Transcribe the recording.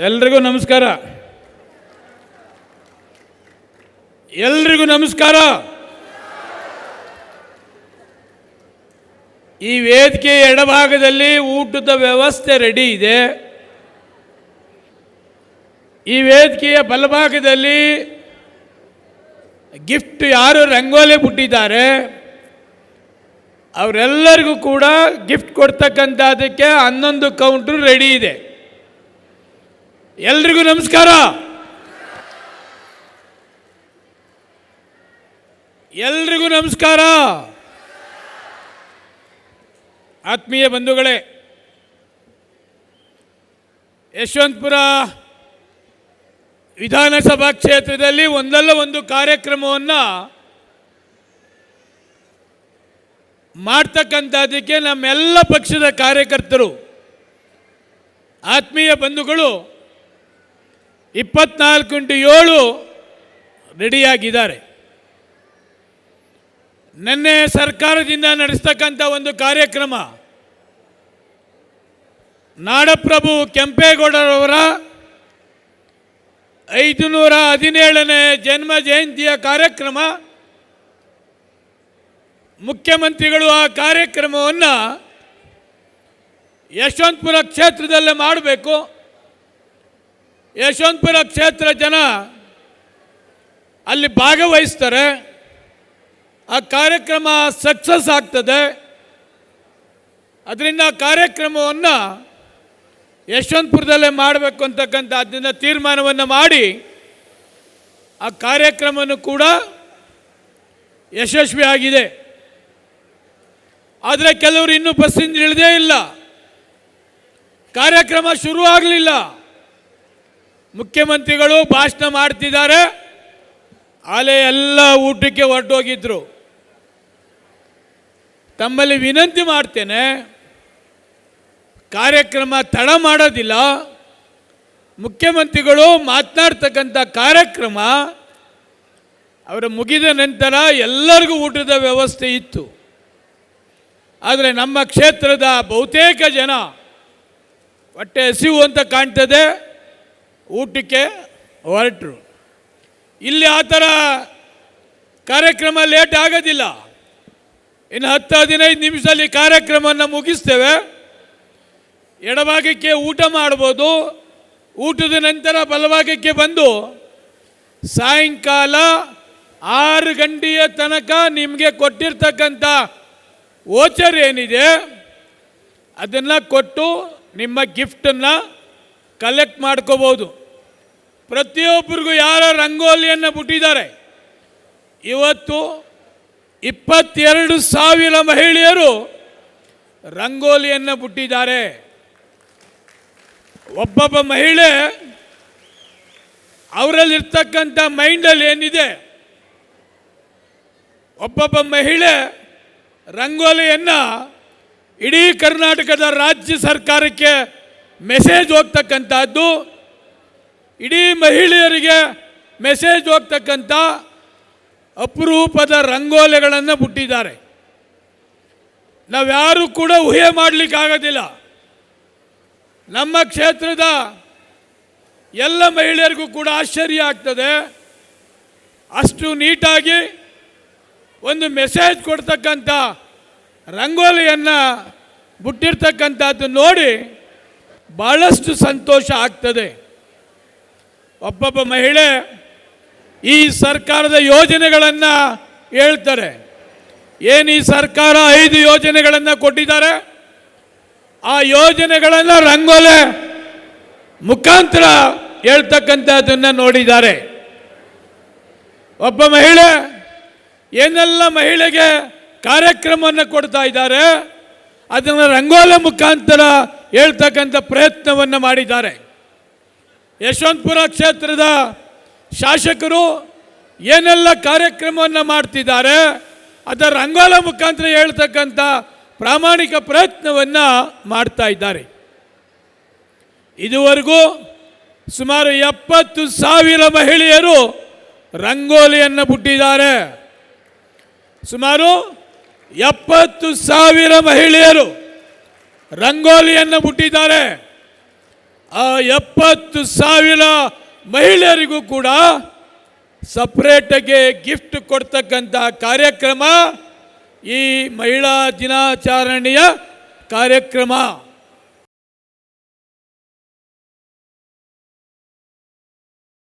ಎಲ್ರಿಗೂ ನಮಸ್ಕಾರ. ಈ ವೇದಿಕೆ ಎಡಭಾಗದಲ್ಲಿ ಊಟದ ವ್ಯವಸ್ಥೆ ರೆಡಿ ಇದೆ. ಈ ವೇದಿಕೆಯ ಬಲಭಾಗದಲ್ಲಿ ಗಿಫ್ಟ್ ಯಾರು ರಂಗೋಲಿ ಬಿಟ್ಟಿದ್ದಾರೆ ಅವರೆಲ್ಲರಿಗೂ ಕೂಡ ಗಿಫ್ಟ್ ಕೊಡ್ತಕ್ಕಂಥದಕ್ಕೆ 11 ಕೌಂಟರ್ ರೆಡಿ ಇದೆ. ಎಲ್ರಿಗೂ ನಮಸ್ಕಾರ. ಆತ್ಮೀಯ ಬಂಧುಗಳೇ, ಯಶವಂತಪುರ ವಿಧಾನಸಭಾ ಕ್ಷೇತ್ರದಲ್ಲಿ ಒಂದಲ್ಲ ಒಂದು ಕಾರ್ಯಕ್ರಮವನ್ನು ಮಾಡ್ತಕ್ಕಂಥದ್ದಕ್ಕೆ ನಮ್ಮೆಲ್ಲ ಪಕ್ಷದ ಕಾರ್ಯಕರ್ತರು, ಆತ್ಮೀಯ ಬಂಧುಗಳು 24x7 ರೆಡಿಯಾಗಿದ್ದಾರೆ. ನಿನ್ನೆ ಸರ್ಕಾರದಿಂದ ನಡೆಸ್ತಕ್ಕಂಥ ಒಂದು ಕಾರ್ಯಕ್ರಮ, ನಾಡಪ್ರಭು ಕೆಂಪೇಗೌಡರವರ 517ನೇ ಜನ್ಮ ಜಯಂತಿಯ ಕಾರ್ಯಕ್ರಮ. ಮುಖ್ಯಮಂತ್ರಿಗಳು ಆ ಕಾರ್ಯಕ್ರಮವನ್ನು ಯಶವಂತಪುರ ಕ್ಷೇತ್ರದಲ್ಲೇ ಮಾಡಬೇಕು. ಯಶವಂತಪುರ ಕ್ಷೇತ್ರ ಜನ ಅಲ್ಲಿ ಭಾಗವಹಿಸ್ತಾರೆ. ಆ ಕಾರ್ಯಕ್ರಮ ಸಕ್ಸಸ್ ಆಗ್ತದೆ. ಅದರಿಂದ ಕಾರ್ಯಕ್ರಮವನ್ನು ಯಶವಂತಪುರದಲ್ಲೇ ಮಾಡಬೇಕು ಅಂತಕ್ಕಂಥ ಅದನ್ನು ತೀರ್ಮಾನವನ್ನು ಮಾಡಿ ಆ ಕಾರ್ಯಕ್ರಮವನ್ನು ಕೂಡ ಯಶಸ್ವಿ ಆಗಿದೆ. ಆದರೆ ಕೆಲವರು ಇನ್ನೂ ಬಸ್ಸಿಂದ ಇಳಿದೇ ಇಲ್ಲ. ಕಾರ್ಯಕ್ರಮ ಶುರು ಆಗಲಿಲ್ಲ. ಮುಖ್ಯಮಂತ್ರಿಗಳು ಭಾಷಣ ಮಾಡ್ತಿದ್ದಾರೆ, ಆಲೆ ಎಲ್ಲ ಊಟಕ್ಕೆ ಹೊರಟೋಗಿದ್ರು. ತಮ್ಮಲ್ಲಿ ವಿನಂತಿ ಮಾಡ್ತೇನೆ, ಕಾರ್ಯಕ್ರಮ ತಡ ಮಾಡೋದಿಲ್ಲ. ಮುಖ್ಯಮಂತ್ರಿಗಳು ಮಾತನಾಡ್ತಕ್ಕಂಥ ಕಾರ್ಯಕ್ರಮ ಅವರ ಮುಗಿದ ನಂತರ ಎಲ್ಲರಿಗೂ ಊಟದ ವ್ಯವಸ್ಥೆ ಇತ್ತು. ಆದರೆ ನಮ್ಮ ಕ್ಷೇತ್ರದ ಬಹುತೇಕ ಜನ ಹೊಟ್ಟೆ ಹಸಿವು ಅಂತ ಕಾಣ್ತದೆ, ಊಟಕ್ಕೆ ಹೊರಟರು. ಇಲ್ಲಿ ಆ ಥರ ಕಾರ್ಯಕ್ರಮ ಲೇಟ್ ಆಗೋದಿಲ್ಲ. ಇನ್ನು 10-15 ನಿಮಿಷದಲ್ಲಿ ಕಾರ್ಯಕ್ರಮವನ್ನು ಮುಗಿಸ್ತೇವೆ. ಎಡಭಾಗಕ್ಕೆ ಊಟ ಮಾಡ್ಬೋದು. ಊಟದ ನಂತರ ಬಲಭಾಗಕ್ಕೆ ಬಂದು ಸಾಯಂಕಾಲ 6 ಗಂಟೆಯ ತನಕ ನಿಮಗೆ ಕೊಟ್ಟಿರ್ತಕ್ಕಂಥ ವೋಚರ್ ಏನಿದೆ ಅದನ್ನು ಕೊಟ್ಟು ನಿಮ್ಮ ಗಿಫ್ಟನ್ನು ಕಲೆಕ್ಟ್ ಮಾಡ್ಕೋಬೋದು. ಪ್ರತಿಯೊಬ್ಬರಿಗೂ ಯಾರ ರಂಗೋಲಿಯನ್ನು ಬಿಟ್ಟಿದ್ದಾರೆ. ಇವತ್ತು 22,000 ಮಹಿಳೆಯರು ರಂಗೋಲಿಯನ್ನು ಬಿಟ್ಟಿದ್ದಾರೆ. ಒಬ್ಬೊಬ್ಬ ಮಹಿಳೆ ಅವರಲ್ಲಿರ್ತಕ್ಕಂಥ ಮೈಂಡಲ್ಲಿ ಏನಿದೆ, ಒಬ್ಬೊಬ್ಬ ಮಹಿಳೆ ರಂಗೋಲಿಯನ್ನು ಇಡೀ ಕರ್ನಾಟಕದ ರಾಜ್ಯ ಸರ್ಕಾರಕ್ಕೆ ಮೆಸೇಜ್ ಹೋಗ್ತಕ್ಕಂಥದ್ದು, ಇಡೀ ಮಹಿಳೆಯರಿಗೆ ಮೆಸೇಜ್ ಹೋಗ್ತಕ್ಕಂಥ ಅಪರೂಪದ ರಂಗೋಲಿಗಳನ್ನು ಬಿಟ್ಟಿದ್ದಾರೆ. ನಾವ್ಯಾರೂ ಕೂಡ ಊಹೆ ಮಾಡಲಿಕ್ಕಾಗೋದಿಲ್ಲ. ನಮ್ಮ ಕ್ಷೇತ್ರದ ಎಲ್ಲ ಮಹಿಳೆಯರಿಗೂ ಕೂಡ ಆಶ್ಚರ್ಯ ಆಗ್ತದೆ. ಅಷ್ಟು ನೀಟಾಗಿ ಒಂದು ಮೆಸೇಜ್ ಕೊಡ್ತಕ್ಕಂಥ ರಂಗೋಲಿಯನ್ನು ಬಿಟ್ಟಿರ್ತಕ್ಕಂಥದ್ದು ನೋಡಿ ಭಾಳಷ್ಟು ಸಂತೋಷ ಆಗ್ತದೆ. ಒಬ್ಬೊಬ್ಬ ಮಹಿಳೆ ಈ ಸರ್ಕಾರದ ಯೋಜನೆಗಳನ್ನು ಹೇಳ್ತಾರೆ. ಏನು ಈ ಸರ್ಕಾರ 5 ಯೋಜನೆಗಳನ್ನು ಕೊಟ್ಟಿದ್ದಾರೆ, ಆ ಯೋಜನೆಗಳನ್ನು ರಂಗೋಲಿ ಮುಖಾಂತರ ಹೇಳ್ತಕ್ಕಂಥದ್ದನ್ನು ನೋಡಿದ್ದಾರೆ. ಒಬ್ಬ ಮಹಿಳೆ ಏನೆಲ್ಲ ಮಹಿಳೆಗೆ ಕಾರ್ಯಕ್ರಮವನ್ನು ಕೊಡ್ತಾ ಇದ್ದಾರೆ ಅದನ್ನು ರಂಗೋಲಿ ಮುಖಾಂತರ ಹೇಳ್ತಕ್ಕಂಥ ಪ್ರಯತ್ನವನ್ನು ಮಾಡಿದ್ದಾರೆ. ಯಶವಂತಪುರ ಕ್ಷೇತ್ರದ ಶಾಸಕರು ಏನೆಲ್ಲ ಕಾರ್ಯಕ್ರಮವನ್ನು ಮಾಡ್ತಿದ್ದಾರೆ ಅದರ ರಂಗೋಲಿ ಮುಖಾಂತರ ಹೇಳ್ತಕ್ಕಂಥ ಪ್ರಾಮಾಣಿಕ ಪ್ರಯತ್ನವನ್ನು ಮಾಡ್ತಾ ಇದ್ದಾರೆ. ಇದುವರೆಗೂ ಸುಮಾರು 70,000 ಮಹಿಳೆಯರು ರಂಗೋಲಿಯನ್ನು ಬಿಟ್ಟಿದ್ದಾರೆ. ಸುಮಾರು 70,000 ಮಹಿಳೆಯರು ರಂಗೋಲಿಯನ್ನು ಬಿಟ್ಟಿದ್ದಾರೆ. ಆ 70,000 ಮಹಿಳೆಯರಿಗೂ ಕೂಡ ಸಪ್ರೇಟಾಗಿ ಗಿಫ್ಟ್ ಕೊಡ್ತಕ್ಕಂಥ ಕಾರ್ಯಕ್ರಮ ಈ ಮಹಿಳಾ ದಿನಾಚರಣೆಯ ಕಾರ್ಯಕ್ರಮ.